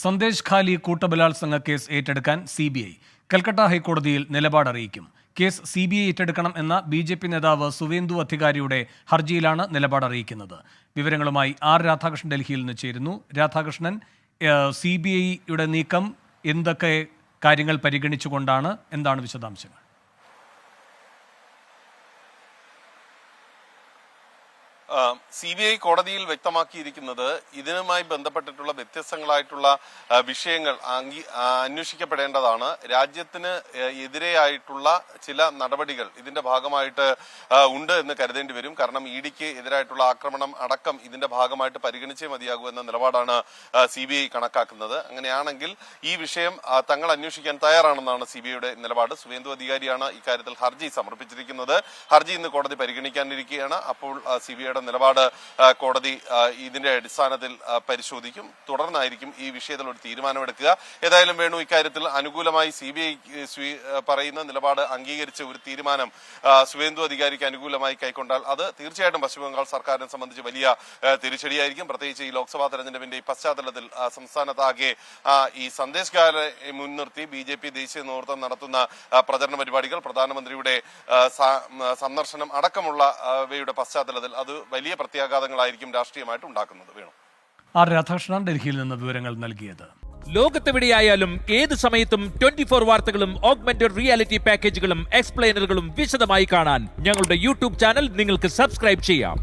സന്ദേശ് ഖാലി കൂട്ടബലാത്സംഗ case ഏറ്റെടുക്കാൻ CBI Calcutta ഹൈക്കോടതിയിൽ നിലപാടറിയിക്കും. Case CBI ഏറ്റെടുക്കണം എന്ന BJP നേതാവ് സുവേന്ദു അധികാരിയുടെ ഹർജിയിലാണ് നിലപാടറിയിക്കുന്നത്. വിവരങ്ങളുമായി രാധാകൃഷ്ണൻ ഡൽഹിയിൽ നിന്ന് ചേരുന്നു. രാധാകൃഷ്ണൻ, CBIയുടെ നീക്കം എന്തൊക്കെ കാര്യങ്ങൾ പരിഗണിച്ചുകൊണ്ടാണ്? എന്താണ് വിശദാംശങ്ങൾ? CBI കോടതിയിൽ വ്യക്തമാക്കിയിരിക്കുന്നത് ഇതിനുമായി ബന്ധപ്പെട്ടിട്ടുള്ള വ്യത്യസ്തങ്ങളായിട്ടുള്ള വിഷയങ്ങൾ അന്വേഷിക്കപ്പെടേണ്ടതാണ്. രാജ്യത്തിന് എതിരെയായിട്ടുള്ള ചില നടപടികൾ ഇതിന്റെ ഭാഗമായിട്ട് ഉണ്ട് എന്ന് കരുതേണ്ടി വരും. കാരണം EDക്ക് എതിരായിട്ടുള്ള ആക്രമണം അടക്കം ഇതിന്റെ ഭാഗമായിട്ട് പരിഗണിച്ചേ മതിയാകൂ എന്ന നിലപാടാണ് CBI കണക്കാക്കുന്നത്. അങ്ങനെയാണെങ്കിൽ ഈ വിഷയം തങ്ങൾ അന്വേഷിക്കാൻ തയ്യാറാണെന്നാണ് CBIയുടെ നിലപാട്. സുവേന്ദു അധികാരിയാണ് ഇക്കാര്യത്തിൽ ഹർജി സമർപ്പിച്ചിരിക്കുന്നത്. ഹർജി ഇന്ന് കോടതി പരിഗണിക്കാനിരിക്കുകയാണ്. അപ്പോൾ CBIയുടെ നിലപാട് കോടതി ഇതിന്റെ അടിസ്ഥാനത്തിൽ പരിശോധിക്കും. തുടർന്നായിരിക്കും ഈ വിഷയത്തിൽ ഒരു തീരുമാനമെടുക്കുക. ഏതായാലും വേണു, ഇക്കാര്യത്തിൽ അനുകൂലമായി CBI പറയുന്ന നിലപാട് അംഗീകരിച്ച ഒരു തീരുമാനം സുവേന്ദു അധികാരിക്ക് അനുകൂലമായി കൈക്കൊണ്ടാൽ അത് തീർച്ചയായിട്ടും പശ്ചിമബംഗാൾ സർക്കാരിനെ സംബന്ധിച്ച് വലിയ തിരിച്ചടിയായിരിക്കും. പ്രത്യേകിച്ച് ഈ ലോക്സഭാ തെരഞ്ഞെടുപ്പിന്റെ ഈ പശ്ചാത്തലത്തിൽ സംസ്ഥാനത്താകെ ഈ സന്ദേശ് ഖാലെ മുൻനിർത്തി BJP ദേശീയ നേതൃത്വം നടത്തുന്ന പ്രചരണ പരിപാടികൾ, പ്രധാനമന്ത്രിയുടെ സന്ദർശനം അടക്കമുള്ളവയുടെ പശ്ചാത്തലത്തിൽ അത് വലിയ പ്രത്യാഘാതങ്ങളായിരിക്കും രാഷ്ട്രീയമായിട്ട് ഉണ്ടാക്കുന്നത്. വേണം. രാധാകൃഷ്ണൻ ഡൽഹിയിൽ നിന്ന് വിവരങ്ങൾ നൽകിയത്. ലോകത്തെവിടെയായാലും ഏത് സമയത്തും 24 വാർത്തകളും ഓഗ്മെന്റഡ് റിയാലിറ്റി പാക്കേജുകളും എക്സ്പ്ലെയിനറുകളും വിശദമായി കാണാൻ ഞങ്ങളുടെ YouTube ചാനൽ നിങ്ങൾക്ക് സബ്സ്ക്രൈബ് ചെയ്യാം.